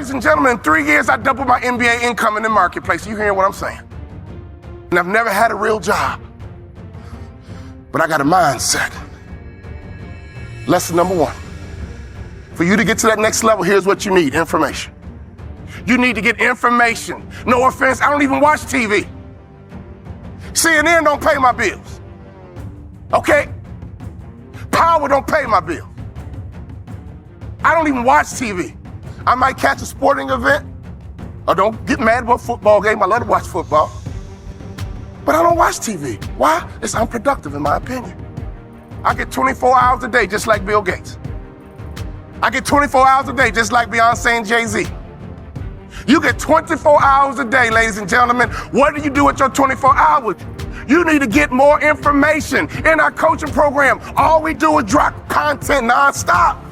Ladies and gentlemen, in 3 years, I doubled my MBA income in the marketplace. You hearing what I'm saying? And I've never had a real job, but I got a mindset. Lesson number 1. For you to get to that next level, here's what you need: information. You need to get information. No offense, I don't even watch TV. CNN don't pay my bills. Okay? Power don't pay my bills. I don't even watch TV. I might catch a sporting event, or don't get mad about a football game. I love to watch football. But I don't watch TV. Why? It's unproductive in my opinion. I get 24 hours a day just like Bill Gates. I get 24 hours a day just like Beyonce and Jay-Z. You get 24 hours a day, ladies and gentlemen. What do you do with your 24 hours? You need to get more information. In our coaching program, all we do is drop content nonstop.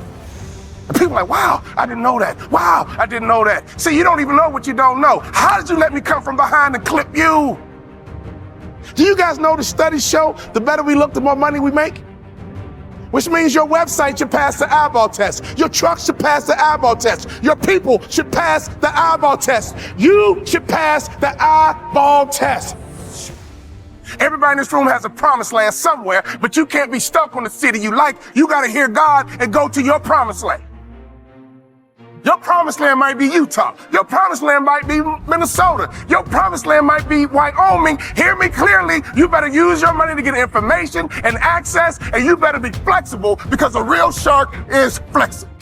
And people are like, wow, I didn't know that. Wow, I didn't know that. See, you don't even know what you don't know. How did you let me come from behind and clip you? Do you guys know the studies show the better we look, the more money we make? Which means your website should pass the eyeball test. Your truck should pass the eyeball test. Your people should pass the eyeball test. You should pass the eyeball test. Everybody in this room has a promised land somewhere, but you can't be stuck on the city you like. You got to hear God and go to your promised land. Your promised land might be Utah. Your promised land might be Minnesota. Your promised land might be Wyoming. Hear me clearly. You better use your money to get information and access, and you better be flexible, because a real shark is flexible.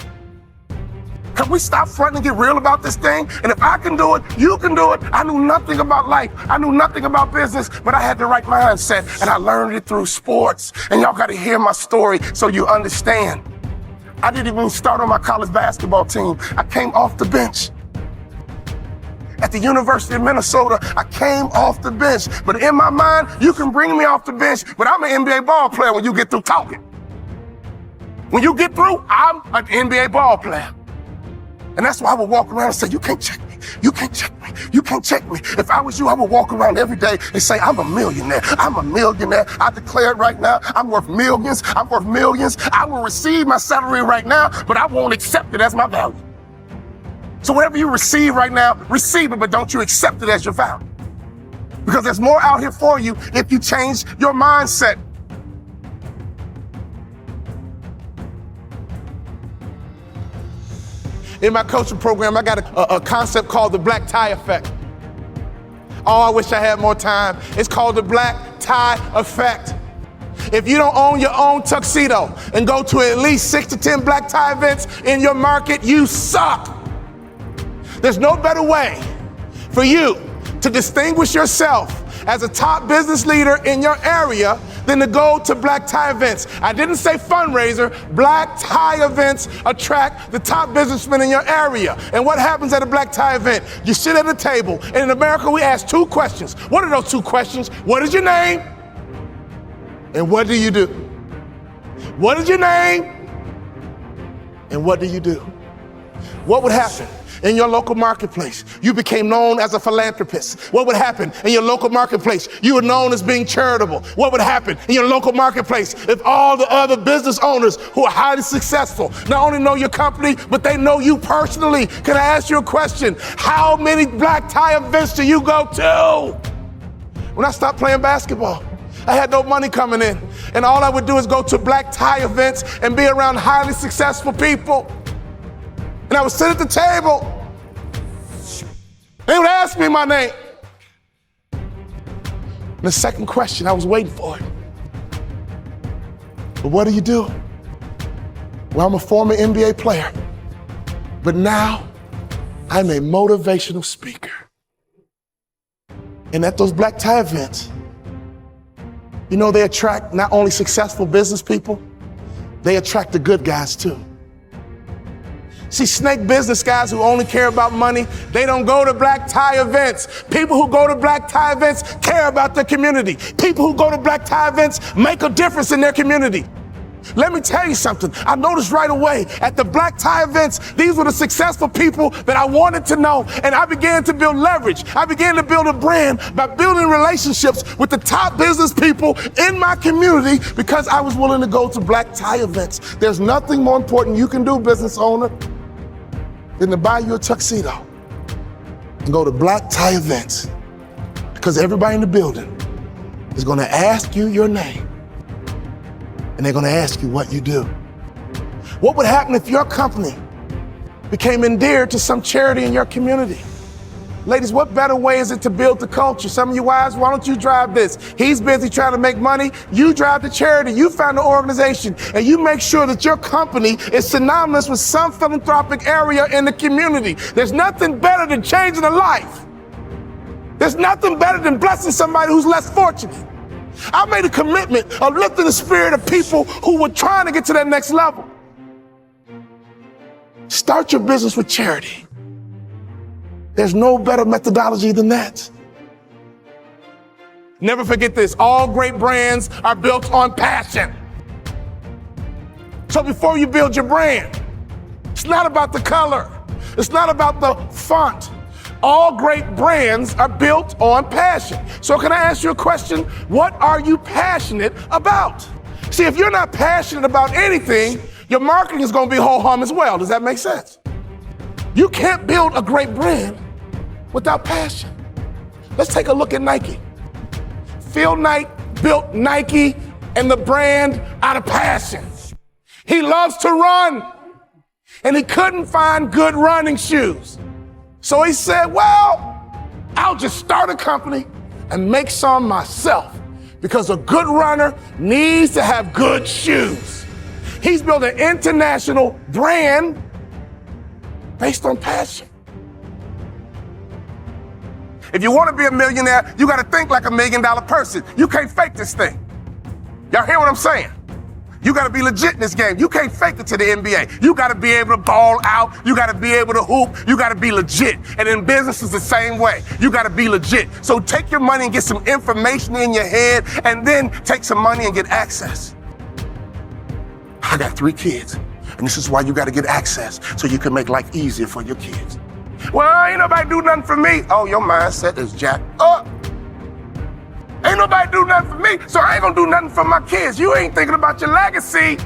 Can we stop fronting and get real about this thing? And if I can do it, you can do it. I knew nothing about life. I knew nothing about business, but I had the right mindset, and I learned it through sports. And y'all got to hear my story so you understand. I didn't even start on my college basketball team. I came off the bench. At the University of Minnesota, I came off the bench. But in my mind, you can bring me off the bench, but I'm an NBA ball player when you get through talking. When you get through, I'm an NBA ball player. And that's why I would walk around and say, you can't check me. You can't check me. You can't check me. If I was you, I would walk around every day and say, I'm a millionaire. I'm a millionaire. I declare it right now. I'm worth millions. I'm worth millions. I will receive my salary right now, but I won't accept it as my value. So whatever you receive right now, receive it, but don't you accept it as your value. Because there's more out here for you if you change your mindset. In my coaching program, I got a concept called the black tie effect. Oh, I wish I had more time. It's called the black tie effect. If you don't own your own tuxedo and go to at least 6 to 10 black tie events in your market, you suck. There's no better way for you to distinguish yourself as a top business leader in your area than to go to black tie events. I didn't say fundraiser. Black tie events attract the top businessmen in your area. And what happens at a black tie event? You sit at a table, and in America we ask 2 questions. What are those 2 questions? What is your name? And what do you do? What is your name? And what do you do? What would happen in your local marketplace? You became known as a philanthropist. What would happen in your local marketplace? You were known as being charitable. What would happen in your local marketplace if all the other business owners who are highly successful not only know your company, but they know you personally? Can I ask you a question? How many black tie events do you go to? When I stopped playing basketball, I had no money coming in, and all I would do is go to black tie events and be around highly successful people. And I would sit at the table. They would ask me my name. And the second question, I was waiting for it. But what do you do? Well, I'm a former NBA player, but now I'm a motivational speaker. And at those black tie events, you know, they attract not only successful business people, they attract the good guys too. See, snake business guys who only care about money, they don't go to black tie events. People who go to black tie events care about their community. People who go to black tie events make a difference in their community. Let me tell you something. I noticed right away at the black tie events, these were the successful people that I wanted to know. And I began to build leverage. I began to build a brand by building relationships with the top business people in my community because I was willing to go to black tie events. There's nothing more important you can do, business owner, than to buy you a tuxedo and go to black tie events, because everybody in the building is going to ask you your name and they're going to ask you what you do. What would happen if your company became endeared to some charity in your community? Ladies, what better way is it to build the culture? Some of you wives, why don't you drive this? He's busy trying to make money. You drive the charity. You found an organization, and you make sure that your company is synonymous with some philanthropic area in the community. There's nothing better than changing a life. There's nothing better than blessing somebody who's less fortunate. I made a commitment of lifting the spirit of people who were trying to get to that next level. Start your business with charity. There's no better methodology than that. Never forget this. All great brands are built on passion. So before you build your brand, it's not about the color. It's not about the font. All great brands are built on passion. So can I ask you a question? What are you passionate about? See, if you're not passionate about anything, your marketing is going to be ho-hum as well. Does that make sense? You can't build a great brand without passion. Let's take a look at Nike. Phil Knight built Nike and the brand out of passion. He loves to run, and he couldn't find good running shoes. So he said, well, I'll just start a company and make some myself, because a good runner needs to have good shoes. He's built an international brand based on passion. If you want to be a millionaire, you got to think like $1 million person. You can't fake this thing. Y'all hear what I'm saying? You got to be legit in this game. You can't fake it to the NBA. You got to be able to ball out. You got to be able to hoop. You got to be legit. And in business, it's the same way. You got to be legit. So take your money and get some information in your head, and then take some money and get access. I got 3 kids, and this is why you got to get access, so you can make life easier for your kids. Well, ain't nobody do nothing for me. Oh, your mindset is jacked up. Ain't nobody do nothing for me, so I ain't gonna do nothing for my kids. You ain't thinking about your legacy.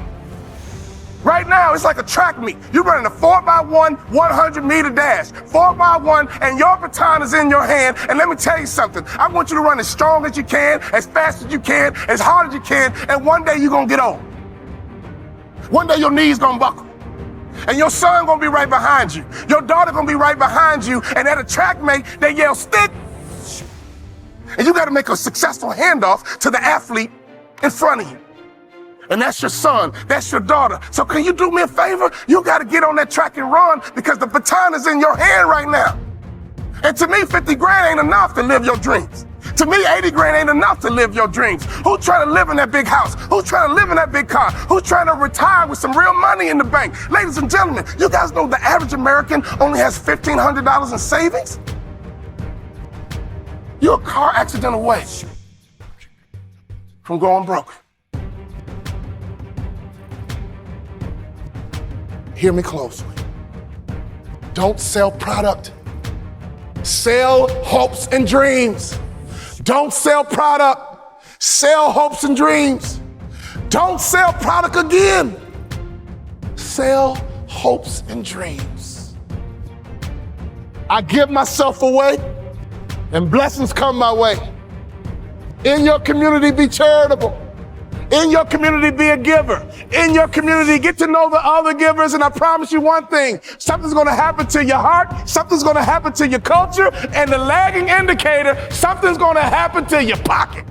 Right now, it's like a track meet. You're running a 4x1, 100-meter dash. 4x1, and your baton is in your hand. And let me tell you something. I want you to run as strong as you can, as fast as you can, as hard as you can, and one day you're gonna get old. One day your knees gonna buckle. And your son gonna be right behind you. Your daughter gonna be right behind you. And at a track meet, they yell, stick. And you gotta make a successful handoff to the athlete in front of you. And that's your son, that's your daughter. So can you do me a favor? You gotta get on that track and run, because the baton is in your hand right now. And to me, 50 grand ain't enough to live your dreams. To me, 80 grand ain't enough to live your dreams. Who's trying to live in that big house? Who's trying to live in that big car? Who's trying to retire with some real money in the bank? Ladies and gentlemen, you guys know the average American only has $1,500 in savings? You're a car accident away from going broke. Hear me closely. Don't sell product. Sell hopes and dreams. Don't sell product. Sell hopes and dreams. Don't sell product again. Sell hopes and dreams. I give myself away, and blessings come my way. In your community, be charitable. In your community, be a giver. In your community, get to know the other givers, and I promise you one thing, something's gonna happen to your heart, something's gonna happen to your culture, and the lagging indicator, something's gonna happen to your pocket.